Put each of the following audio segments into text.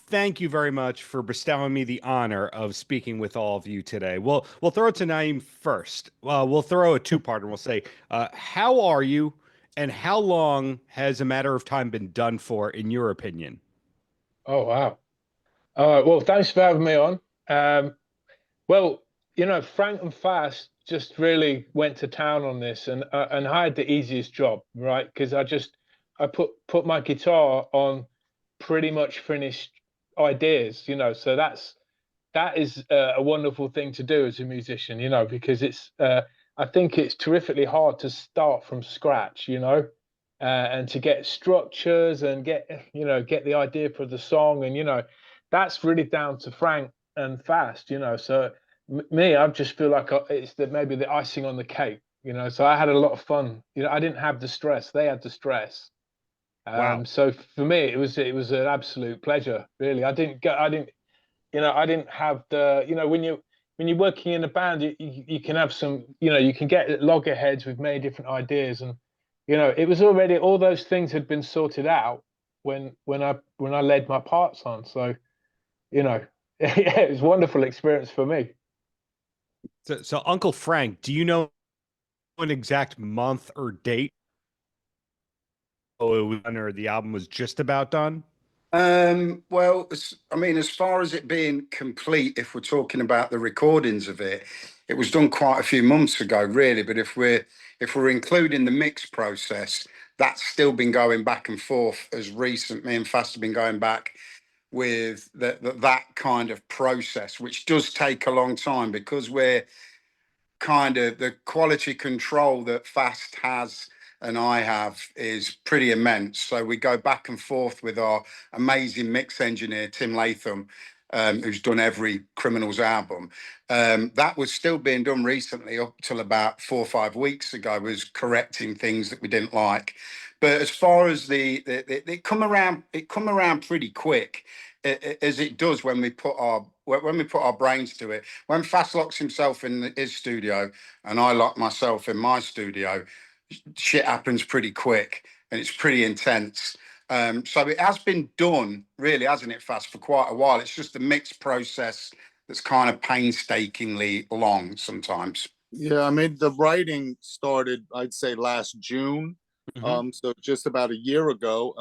thank you very much for bestowing me the honor of speaking with all of you today. We'll throw it to Naim first. We'll throw a two-parter. We'll say, how are you, and how long has A Matter of Time been done for, in your opinion? Oh, wow. All right. Well, thanks for having me on. Um, well, Frank and Fast just really went to town on this, and I had the easiest job, right? Because I put my guitar on pretty much finished ideas, So that is a wonderful thing to do as a musician, because I think it's terrifically hard to start from scratch, and to get structures and get the idea for the song, and that's really down to Frank and Fast, So me, I just feel like it's maybe the icing on the cake, So I had a lot of fun, I didn't have the stress; they had the stress. Wow. So for me, it was an absolute pleasure, really. I didn't have the, when you're working in a band, you can have some, you can get loggerheads with many different ideas, and it was already, all those things had been sorted out when I led my parts on. So yeah, it was a wonderful experience for me. So Uncle Frank, do you know an exact month or date? Oh, it was done, or the album was just about done? Well, I mean, as far as it being complete, if we're talking about the recordings of it, it was done quite a few months ago, really. But if we're including the mix process, that's still been going back and forth as recent. Me and Fast have been going back with that kind of process, which does take a long time because we're kind of the quality control that Fast has and I have is pretty immense. So we go back and forth with our amazing mix engineer, Tim Latham, who's done every Criminals album. That was still being done recently, up till about 4 or 5 weeks ago, was correcting things that we didn't like. But as far as it come around pretty quick, as it does when we put our brains to it. When Fast locks himself in his studio and I lock myself in my studio, shit happens pretty quick and it's pretty intense. So it has been done, really, hasn't it, Fast, for quite a while. It's just the mix process that's kind of painstakingly long sometimes. Yeah, I mean, the writing started, I'd say, last June. Mhm. So just about a year ago.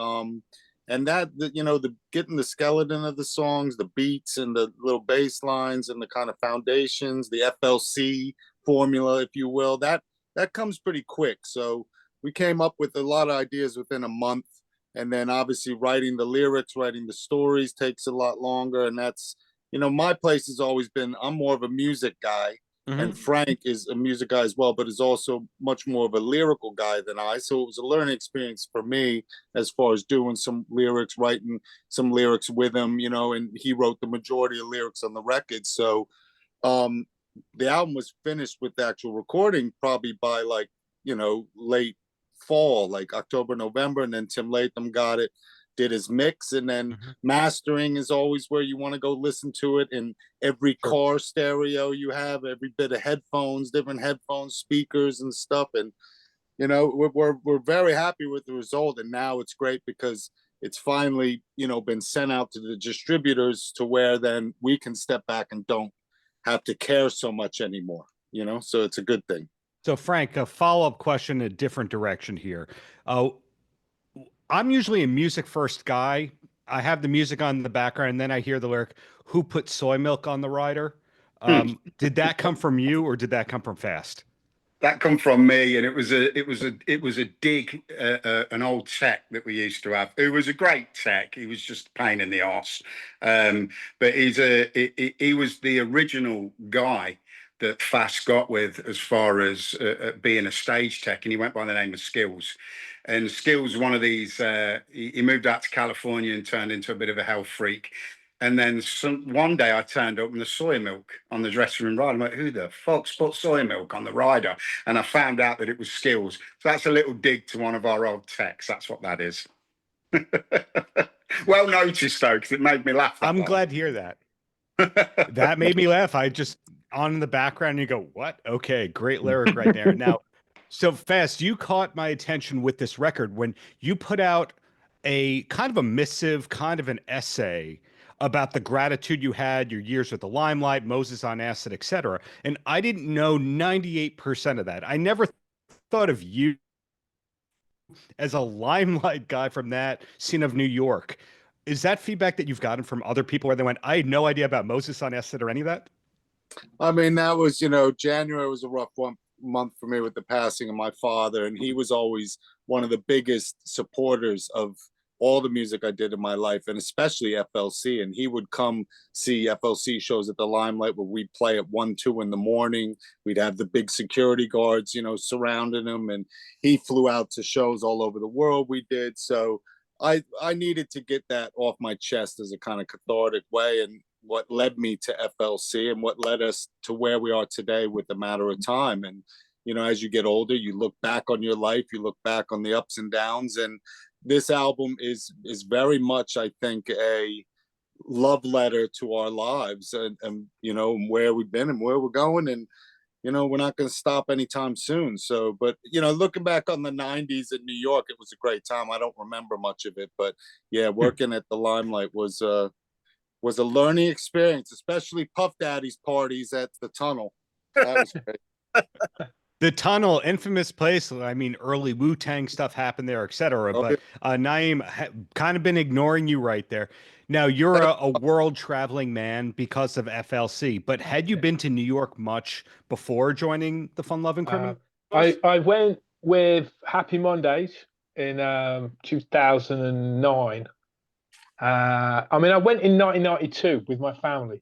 And the getting the skeleton of the songs, the beats and the little bass lines and the kind of foundations, the FLC formula, if you will, that comes pretty quick. So we came up with a lot of ideas within a month. And then obviously writing the lyrics, writing the stories takes a lot longer. And that's, my place has always been, I'm more of a music guy. Mhm. And Frank is a music guy as well, but is also much more of a lyrical guy than I. So it was a learning experience for me as far as doing some lyrics, writing some lyrics with him, and he wrote the majority of lyrics on the record. So um, the album was finished with the actual recording probably by late fall, like October, November. And then Tim Latham got it, did his mix, and then Mhm. mastering is always where you want to go listen to it in every Sure. car stereo you have, every bit of headphones, different headphones, speakers and stuff. And we're very happy with the result. And now it's great because it's finally been sent out to the distributors to where then we can step back and don't have to care so much anymore, so it's a good thing. So, Frank, a follow-up question, a different direction here. Uh, I'm usually a music first guy. I have the music on in the background, and then I hear the lyric, "Who put soy milk on the rider?" Did that come from you, or did that come from Fast? That come from me, and it was a dig an old tech that we used to have. It was a great tech. He was just a pain in the arse, but he was the original guy that Fast got with as far as being a stage tech, and he went by the name of Skills. And Skills, one of these, he moved out to California and turned into a bit of a health freak. And then one day I turned up and the soy milk on the dressing room rider. I'm like, who the fuck's put soy milk on the rider? And I found out that it was Skills. So that's a little dig to one of our old techs. That's what that is. Well noticed, though, because it made me laugh. I'm glad to hear that. That made me laugh. I just on in the background, and you go, "What?" Okay, great lyric right there. Now, so Fast, you caught my attention with this record when you put out a kind of a missive, kind of an essay about the gratitude you had, your years with the Limelight, Moses on Acid, etc. And I didn't know 98% of that. I never thought of you as a Limelight guy from that scene of New York. Is that feedback that you've gotten from other people where they went, I had no idea about Moses on Acid or any of that? I mean, that was, January was a rough month for me with the passing of my father, and he was always one of the biggest supporters of all the music I did in my life, and especially FLC. And he would come see FLC shows at the Limelight where we'd play at 1, 2 in the morning. We'd have the big security guards, surrounding him, and he flew out to shows all over the world we did. So I needed to get that off my chest as a kind of cathartic way, and what led me to FLC and what led us to where we are today with a matter of time. And, as you get older, you look back on your life, you look back on the ups and downs. And this album is very much, I think, a love letter to our lives and where we've been and where we're going. And, we're not going to stop anytime soon. So, but, looking back on the 90s in New York, it was a great time. I don't remember much of it, but yeah, working at the Limelight was a learning experience, especially Puff Daddy's parties at the Tunnel. That was great. The Tunnel, infamous place. I mean, early Wu-Tang stuff happened there, etc. But Naim, kind of been ignoring you right there. Now, you're a world traveling man because of FLC, but had you been to New York much before joining the Fun Lovin Criminals? I went with Happy Mondays in 2009. I mean, I went in 1992 with my family,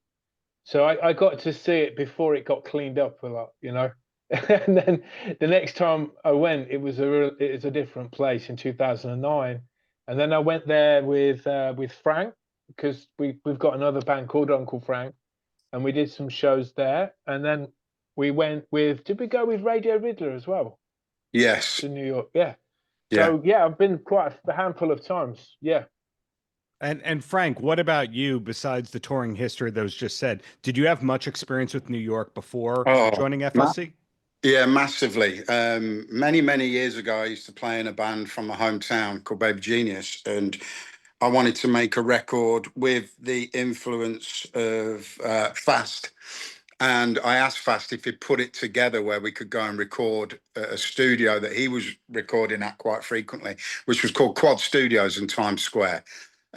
so I got to see it before it got cleaned up a lot, And then the next time I went, it was a different place in 2009, and then I went there with Frank, because we've got another band called Uncle Frank, and we did some shows there, and then we went with. Did we go with Radio Riddler as well? Yes. To New York, yeah. So yeah, I've been quite a handful of times. Yeah. And Frank, what about you? Besides the touring history that was just said, did you have much experience with New York before joining FLC? Yeah, massively. Many years ago, I used to play in a band from my hometown called Baby Genius, and I wanted to make a record with the influence of Fast. And I asked Fast if he'd put it together where we could go and record at a studio that he was recording at quite frequently, which was called Quad Studios in Times Square.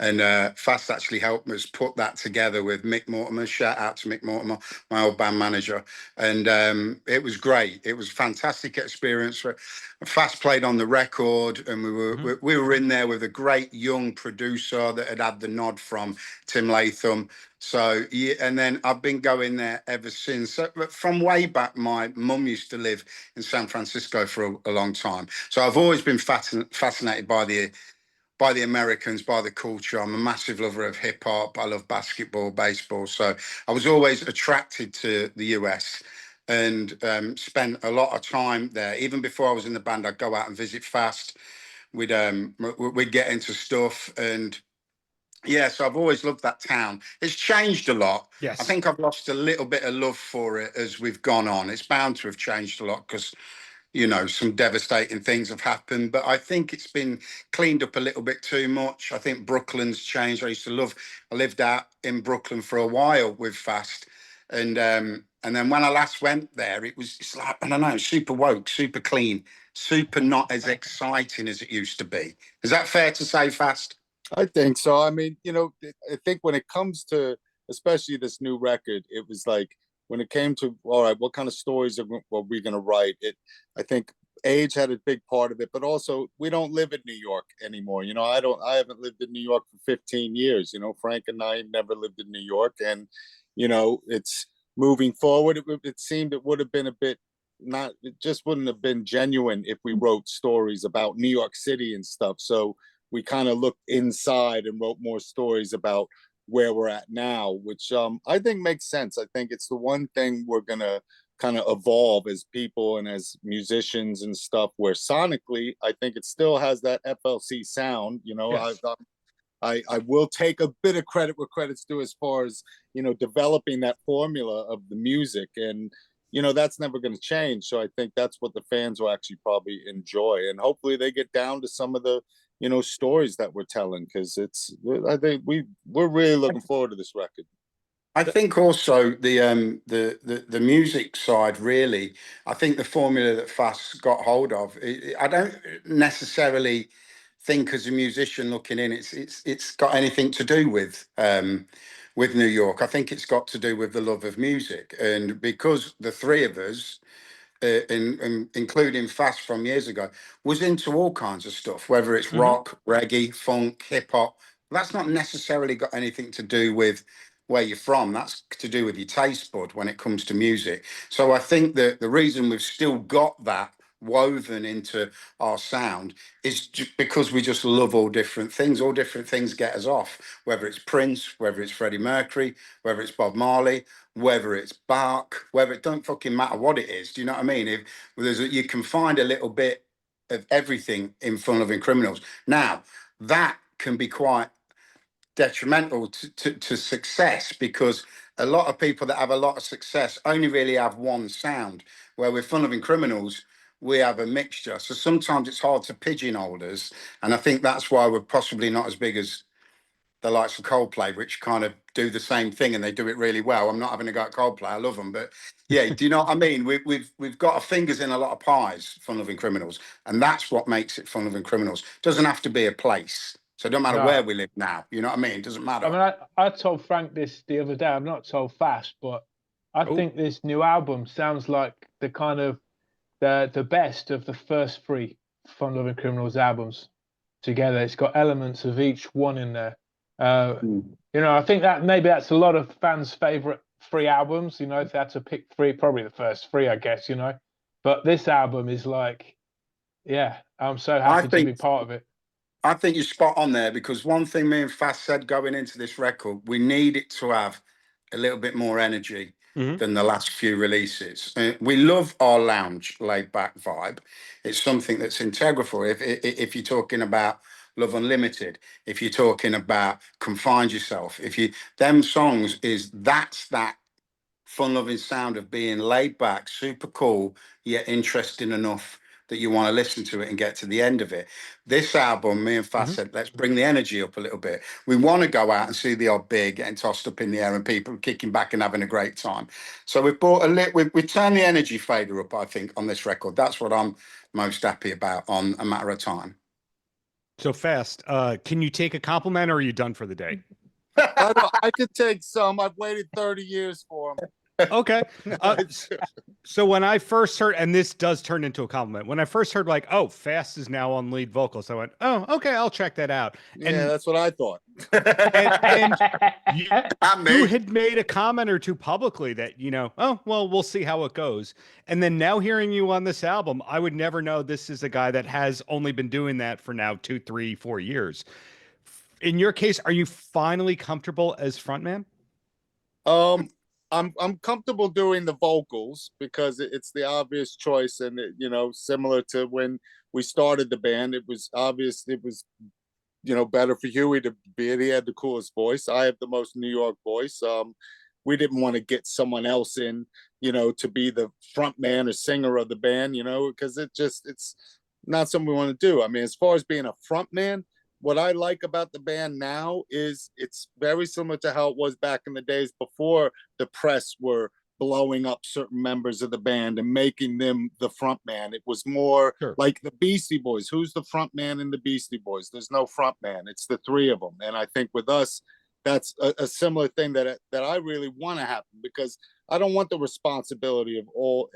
And Fast actually helped us put that together with Mick Mortimer. Shout out to Mick Mortimer, my old band manager. And it was great. It was a fantastic experience. Fast played on the record, and we were in there with a great young producer that had the nod from Tim Latham. So yeah, and then I've been going there ever since. So, from way back, my mum used to live in San Francisco for a long time. So I've always been fascinated by the Americans, by the culture. I'm a massive lover of hip hop. I love basketball, baseball. So I was always attracted to the US and spent a lot of time there. Even before I was in the band, I'd go out and visit Fast. We'd get into stuff, and yeah, so I've always loved that town. It's changed a lot. Yes. I think I've lost a little bit of love for it as we've gone on. It's bound to have changed a lot because some devastating things have happened, but I think it's been cleaned up a little bit too much. I think Brooklyn's changed. I lived out in Brooklyn for a while with Fast. And then when I last went there, it's like, I don't know, super woke, super clean, super not as exciting as it used to be. Is that fair to say, Fast? I think so. I mean, I think when it comes to, especially this new record, it was like, when it came to, all right, what kind of stories are we going to write? I think age had a big part of it, but also we don't live in New York anymore. I haven't lived in New York for 15 years. Frank and I never lived in New York, and it's moving forward. It seemed it would have been a bit it just wouldn't have been genuine if we wrote stories about New York City and stuff. So we kind of looked inside and wrote more stories about where we're at now, which I think makes sense. I think it's the one thing we're gonna kind of evolve as people and as musicians and stuff, where sonically I think it still has that FLC sound. Yes. I will take a bit of credit where credit's due as far as developing that formula of the music, and that's never going to change. So I think that's what the fans will actually probably enjoy, and hopefully they get down to some of the stories that we're telling, because I think we're really looking forward to this record. I think also the music side, really, I think the formula that Fast got hold of, I don't necessarily think as a musician looking in, it's got anything to do with New York. I think it's got to do with the love of music, and because the three of us, including Fast from years ago, was into all kinds of stuff, whether it's rock, reggae, funk, hip hop. That's not necessarily got anything to do with where you're from. That's to do with your taste bud when it comes to music. So I think that the reason we've still got that woven into our sound is just because we just love all different things. All different things get us off, whether it's Prince, whether it's Freddie Mercury, whether it's Bob Marley, whether it's Bach, whether it don't fucking matter what it is. Do you know what I mean? If you can find a little bit of everything in Fun Lovin Criminals. Now, that can be quite detrimental to success, because a lot of people that have a lot of success only really have one sound, where with Fun Lovin Criminals, we have a mixture. So sometimes it's hard to pigeonhole us. And I think that's why we're possibly not as big as the likes of Coldplay, which kind of do the same thing, and they do it really well. I'm not having a go at Coldplay, I love them, but yeah, do you know what I mean? We've got our fingers in a lot of pies, Fun Lovin Criminals, and that's what makes it Fun Lovin Criminals. Doesn't have to be a place, so it don't matter where we live now. You know what I mean? It doesn't matter. I mean, I told Frank this the other day. I'm not told Fast, but I think this new album sounds like the kind of the best of the first three Fun Lovin Criminals albums together. It's got elements of each one in there. I think that maybe that's a lot of fans' favorite three albums. If they had to pick three, probably the first three, I guess. But this album is like, yeah, I'm so happy to be part of it. I think you're spot on there, because one thing me and Fast said going into this record, we need it to have a little bit more energy than the last few releases. We love our lounge, laid back vibe. It's something that's integral. If you're talking about Love Unlimited, if you're talking about Confine Yourself, them songs that's that fun-loving sound of being laid back, super cool, yet interesting enough that you want to listen to it and get to the end of it. This album, me and Fast said, let's bring the energy up a little bit. We want to go out and see the odd beer getting tossed up in the air and people kicking back and having a great time. So we've turned the energy fader up, I think, on this record. That's what I'm most happy about on A Matter of Time. So Fast, can you take a compliment, or are you done for the day? I could take some. I've waited 30 years for them. Okay. So when I first heard, and this does turn into a compliment, when I first heard like, oh, Fast is now on lead vocals, I went, oh, okay, I'll check that out. And that's what I thought. And you had made a comment or two publicly that, oh, well, we'll see how it goes. And then now hearing you on this album, I would never know this is a guy that has only been doing that for now 2, 3, 4 years. In your case, are you finally comfortable as frontman? I'm comfortable doing the vocals because it's the obvious choice, and similar to when we started the band, it was obvious it was better for Huey to be it. He had the coolest voice. I have the most New York voice. We didn't want to get someone else in, to be the front man or singer of the band, because it's not something we want to do. I mean, as far as being a front man, what I like about the band now is it's very similar to how it was back in the days before the press were blowing up certain members of the band and making them the front man. It was more like the Beastie Boys. Who's the front man in the Beastie Boys? There's no front man. It's the three of them. And I think with us, that's a similar thing that I really want to happen, because I don't want the responsibility of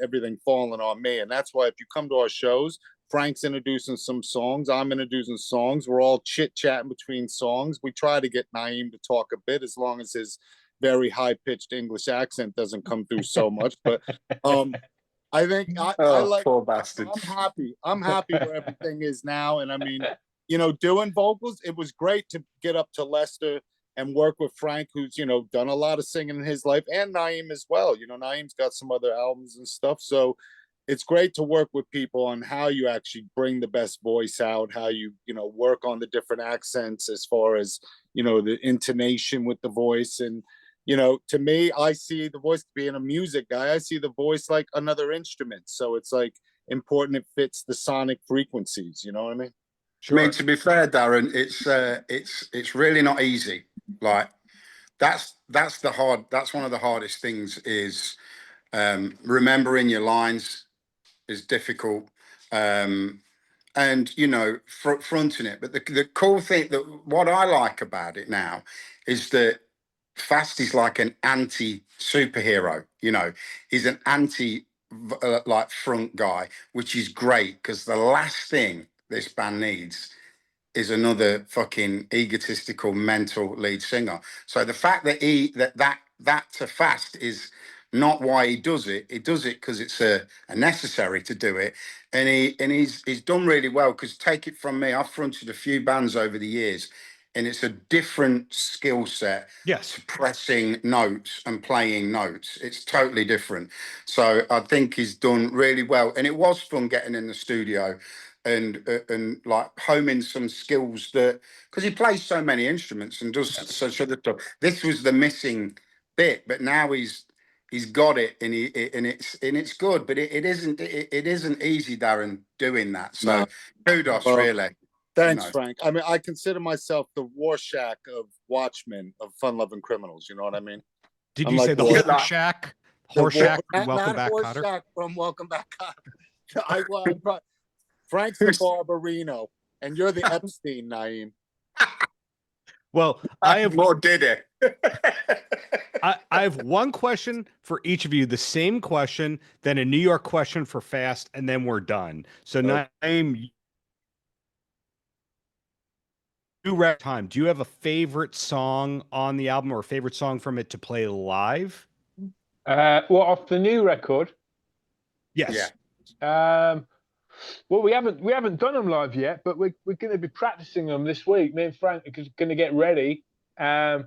everything falling on me. And that's why if you come to our shows, Frank's introducing some songs, I'm introducing songs, we're all chit-chatting between songs. We try to get Naim to talk a bit, as long as his very high-pitched English accent doesn't come through so much. But I think I like, poor bastard. I'm happy where everything is now. And I mean, doing vocals, it was great to get up to Leicester and work with Frank, who's, done a lot of singing in his life, and Naim as well. Naim's got some other albums and stuff. So it's great to work with people on how you actually bring the best voice out, how you, work on the different accents as far as, the intonation with the voice. And, to me, I see the voice, being a music guy, I see the voice like another instrument. So it's like important it fits the sonic frequencies. You know what I mean? I mean, to be fair, Darren, it's really not easy. Like that's one of the hardest things is remembering your lines is difficult. And fronting it. But the cool thing that what I like about it now is that Fast is like an anti-superhero. He's an anti like front guy, which is great because the last thing this band needs is another fucking egotistical mental lead singer. So the fact that that to Fast is not why he does it. He does it because it's a necessary to do it, and he's done really well. Because take it from me, I've fronted a few bands over the years, and it's a different skill set. Yes, to pressing notes and playing notes. It's totally different. So I think he's done really well, and it was fun getting in the studio and like homing some skills that because he plays so many instruments and does such other stuff. This was the missing bit, but now he's got it and it's good. But it isn't easy, Darren, doing that. So No. kudos, Well, really. Thanks, Frank. I mean, I consider myself the Rorschach of Watchmen of Fun Lovin Criminals. You know what I mean? Did I'm you like say the the- Horseshack? Horseshack from Welcome not Back, Kotter? Rorschach from Welcome Back, Kotter. Frank's the Barbarino, and you're the Epstein, Naim. Well, I have more did it. I have one question for each of you, the same question, then a New York question for Fast, and then we're done. So Naim, time. Do you have a favorite song on the album or a favorite song from it to play live? Well, off the new record. Yes. Yeah. Well, we haven't done them live yet, but we're going to be practicing them this week. Me and Frank are going to get ready. So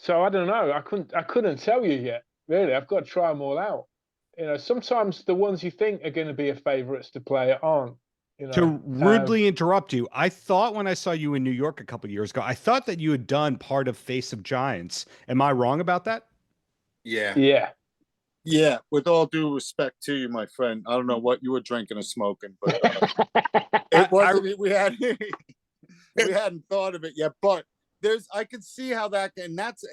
I don't know. I couldn't tell you yet. Really, I've got to try them all out. Sometimes the ones you think are going to be a favorites to play aren't. To rudely interrupt you, I thought when I saw you in New York a couple of years ago, I thought that you had done part of Face of Giants. Am I wrong about that? Yeah. Yeah. Yeah, with all due respect to you, my friend, I don't know what you were drinking or smoking, but it wasn't. We hadn't thought of it yet. But I could see how that, and that's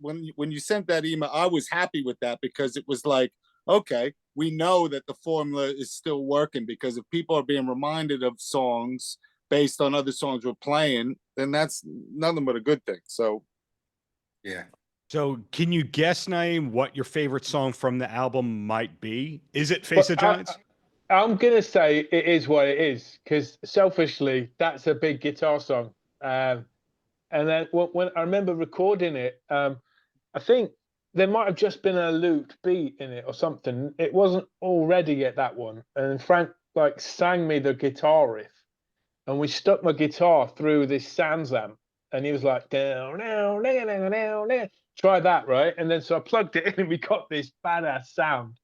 when you sent that email, I was happy with that because it was like, okay, we know that the formula is still working because if people are being reminded of songs based on other songs we're playing, then that's nothing but a good thing. So, Yeah. So can you guess, Naim, what your favorite song from the album might be? Is it Face of Giants? I'm going to say it is what it is because selfishly, that's a big guitar song. And then when I remember recording it, I think there might have just been a looped beat in it or something. It wasn't all ready yet, that one. And Frank sang me the guitar riff and we stuck my guitar through this sounds amp and he was like, down, down, down, down, down, down. Try that, right? And then so I plugged it in and we got this badass sound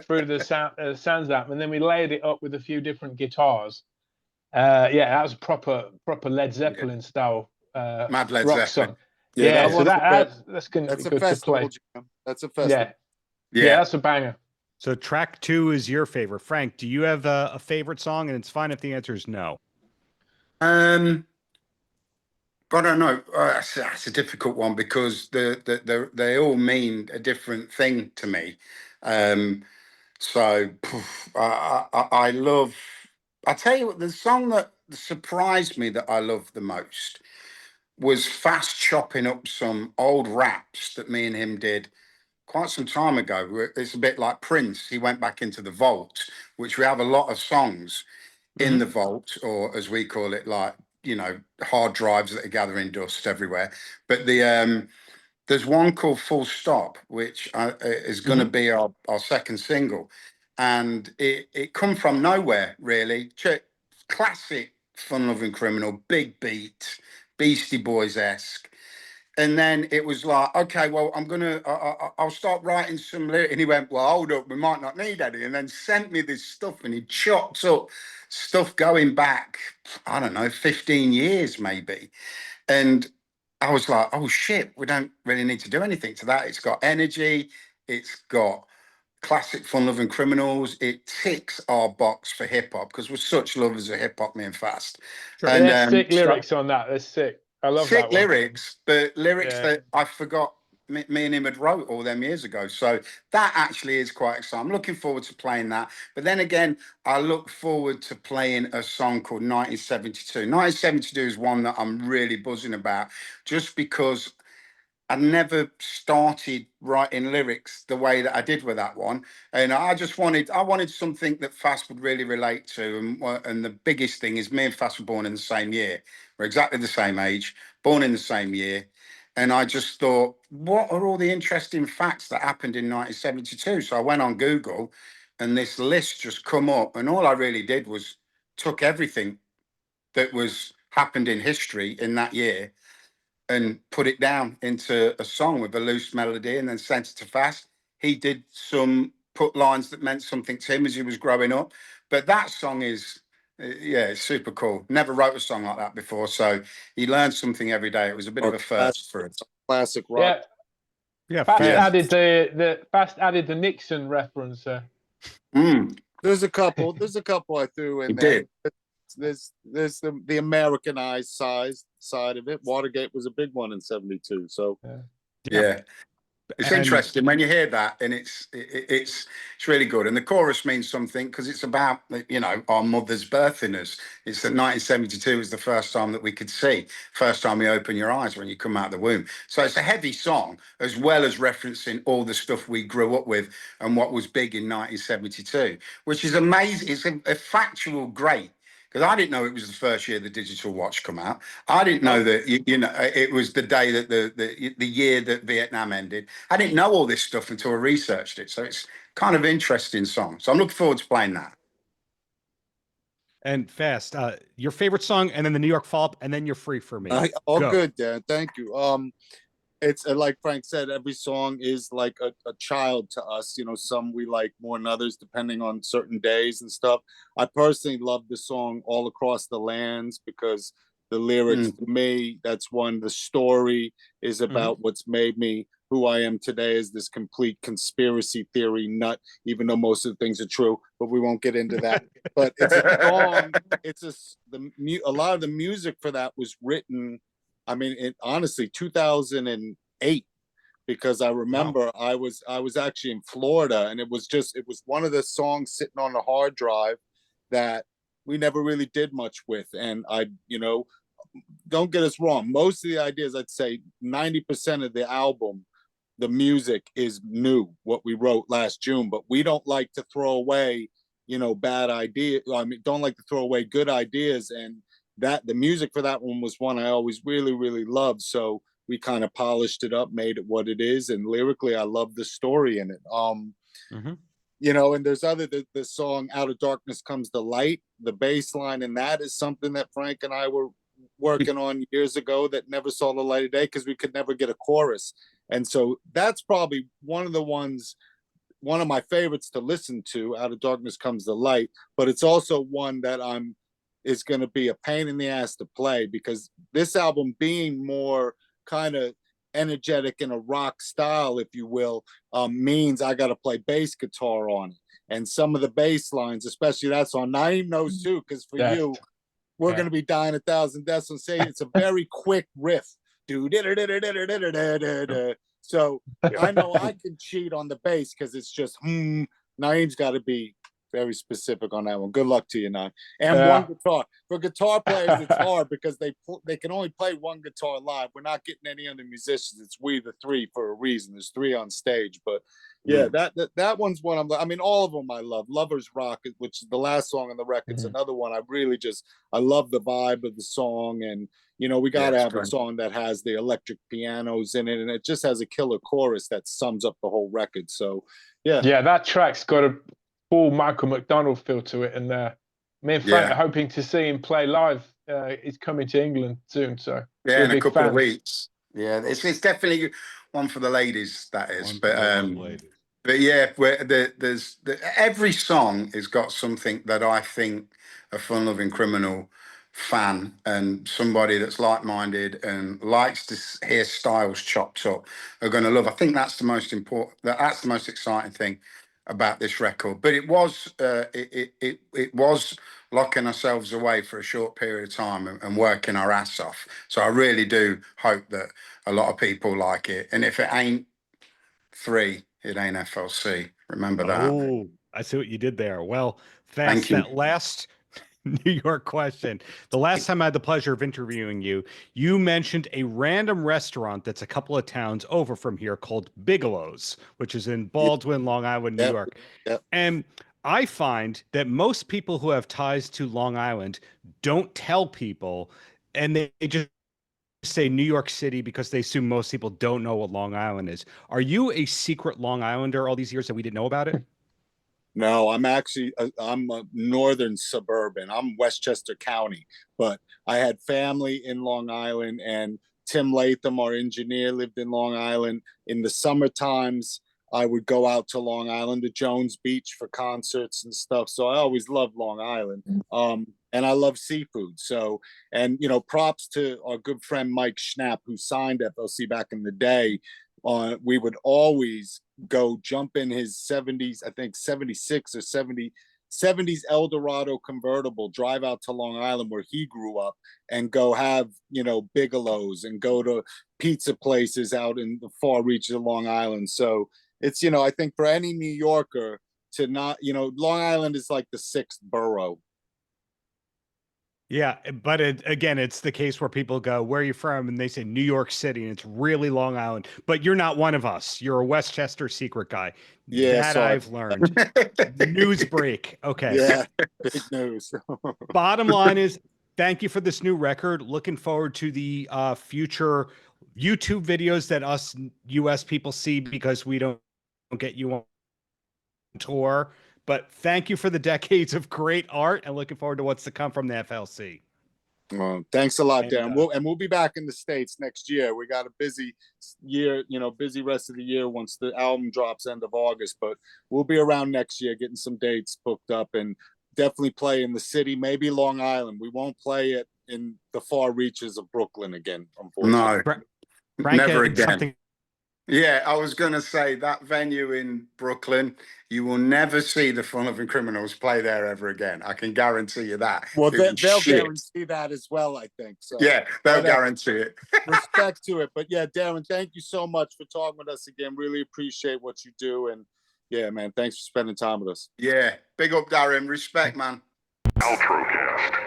through the sounds amp, and then we layered it up with a few different guitars. Yeah, that was proper Led Zeppelin style Mad Led rock Zeppelin. song. Yeah, so that's going to be good to play. That's a festival. Yeah, that's a banger. So track 2 is your favorite. Frank, do you have a favorite song? And it's fine if the answer is no. I don't know. That's a difficult one because they all mean a different thing to me. So I love. I tell you what, the song that surprised me that I love the most was Fast chopping up some old raps that me and him did quite some time ago. It's a bit like Prince. He went back into the vault, which we have a lot of songs in the vault, or as we call it, like, hard drives that are gathering dust everywhere. But there's one called Full Stop, which is going to be our second single. And it come from nowhere, really. Classic Fun Lovin Criminal, big beat, Beastie Boys-esque. And then it was like, okay, well, I'll start writing some lyrics. And he went, well, hold up, we might not need any. And then sent me this stuff, and he chopped up stuff going back, I don't know, 15 years maybe. And I was like, oh shit, we don't really need to do anything to that. It's got energy. It's got classic Fun Lovin Criminals. It ticks our box for hip hop because we're such lovers of hip hop, me and Fast. Sure. And There's sick lyrics on that. They're sick. I love sick that one. lyrics, but lyrics Yeah. that I forgot me and him had wrote all them years ago. So that actually is quite exciting. I'm looking forward to playing that. But then again, I look forward to playing a song called 1972. 1972 is one that I'm really buzzing about, just because I never started writing lyrics the way that I did with that one, and I wanted something that Fast would really relate to, and the biggest thing is me and Fast were born in the same year. We're exactly the same age, born in the same year, and I just thought, what are all the interesting facts that happened in 1972? So I went on Google, and this list just come up, and all I really did was took everything that was happened in history in that year and put it down into a song with a loose melody and then sent it to Fast. He did put lines that meant something to him as he was growing up. But that song is, yeah, it's super cool. Never wrote a song like that before. So he learned something every day. It was a bit of a first for him. Classic rock. Yeah. Fast added Fast added the Nixon reference. There's a couple I threw in there. There's the Americanized side of it. Watergate was a big one in '72. So yeah. It's interesting when you hear that, and it's really good. And the chorus means something because it's about, you know, our mother's birthing us. It's that 1972 was the first time that we could see, first time you open your eyes when you come out of the womb. So it's a heavy song, as well as referencing all the stuff we grew up with and what was big in 1972, which is amazing. It's a factual great. Because I didn't know it was the first year the digital watch come out. I didn't know that, you know, it was the day that the year that Vietnam ended. I didn't know all this stuff until I researched it. So it's kind of interesting song. So I'm looking forward to playing that. And Fast, your favorite song, and then the New York follow-up, and then you're free for me. All good, Dan. Thank you. It's like Frank said, every song is like a child to us. You know, some we like more than others, depending on certain days and stuff. I personally love the song All Across the Lands because the lyrics to me, that's one. The story is about what's made me who I am today, is this complete conspiracy theory nut, even though most of the things are true, but we won't get into that. But it's a song. A lot of the music for that was written, I mean, honestly, 2008, because I remember I was actually in Florida, and it was one of the songs sitting on a hard drive that we never really did much with. And don't get us wrong, most of the ideas, I'd say 90% of the album, the music is new, what we wrote last June, but we don't like to throw away, bad ideas. I mean, don't like to throw away good ideas. And that the music for that one was one I always really, really loved. So we kind of polished it up, made it what it is. And lyrically, I love the story in it. And there's the song Out of Darkness Comes the Light. The bass line in that is something that Frank and I were working on years ago that never saw the light of day because we could never get a chorus. And so that's probably one of my favorites to listen to, Out of Darkness Comes the Light. But it's also one that is going to be a pain in the ass to play, because this album being more kind of energetic in a rock style, if you will, means I got to play bass guitar on it. And some of the bass lines, especially that song, Naim knows too, because for you, we're going to be dying 1,000 deaths and say it's a very quick riff. So I know I can cheat on the bass because it's just, Naim's got to be very specific on that one. Good luck to you, Naim. And one guitar. For guitar players, it's hard because they can only play one guitar live. We're not getting any other musicians. It's we the three for a reason. There's three on stage. But yeah, that one's one I mean, all of them I love. Lovers Rock, which is the last song on the record, is another one. I love the vibe of the song. And, we got to have a song that has the electric pianos in it. And it just has a killer chorus that sums up the whole record. So, yeah. Yeah, that track's got a full Michael McDonald feel to it. And me and Frank are hoping to see him play live. He's coming to England soon. So yeah, in a couple of weeks. Yeah, it's definitely one for the ladies, that is. But yeah, every song has got something that I think a Fun Lovin Criminal fan and somebody that's like-minded and likes to hear styles chopped up are going to love. I think that's the most important. That's the most exciting thing about this record, but it was it was locking ourselves away for a short period of time and working our ass off. So I really do hope that a lot of people like it. And if it ain't 3, it ain't FLC. Remember that. Oh, I see what you did there. Well, Thank Fast, you. that last New York question. The last time I had the pleasure of interviewing you, you mentioned a random restaurant that's a couple of towns over from here called Bigelow's, which is in Baldwin, Long Island, New York. Yep. And I find that most people who have ties to Long Island don't tell people, and they just say New York City because they assume most people don't know what Long Island is. Are you a secret Long Islander all these years that we didn't know about it? No, I'm actually I'm a northern suburban. I'm Westchester County, but I had family in Long Island, and Tim Latham, our engineer, lived in Long Island. In the summer times, I would go out to Long Island, to Jones Beach for concerts and stuff. So I always loved Long Island. And I love seafood. So, and you know, props to our good friend Mike Schnapp, who signed FLC back in the day. We would always go jump in his 70s, I think 76 or 70s Eldorado convertible, drive out to Long Island where he grew up, and go have, you know, Bigelow's and go to pizza places out in the far reaches of Long Island. So it's, you know, I think for any New Yorker to not, you know, Long Island is like the 6th borough. Yeah, but again, it's the case where people go, "Where are you from?" and they say New York City, and it's really Long Island. But you're not one of us. You're a Westchester secret guy. Yeah, that sorry. I've learned. News break. Okay. Yeah, big news. Bottom line is, thank you for this new record. Looking forward to the future YouTube videos that us US people see because we don't get you on tour. But thank you for the decades of great art, and looking forward to what's to come from the FLC. Well, thanks a lot, And, Darren. We'll be back in the States next year. We got a busy year, you know, busy rest of the year once the album drops end of August, but we'll be around next year getting some dates booked up, and definitely play in the city, maybe Long Island. We won't play it in the far reaches of Brooklyn again, unfortunately. No, Frank, never had again. something- Yeah, I was going to say that venue in Brooklyn, you will never see the Fun Lovin Criminals play there ever again. I can guarantee you that. Well, It was they'll shit. guarantee that as well, I think. So Yeah, they'll But, guarantee it. respect to it. But yeah, Darren, thank you so much for talking with us again. Really appreciate what you do. And yeah, man, thanks for spending time with us. Yeah, big up, Darren. Respect, man. Paltrocast.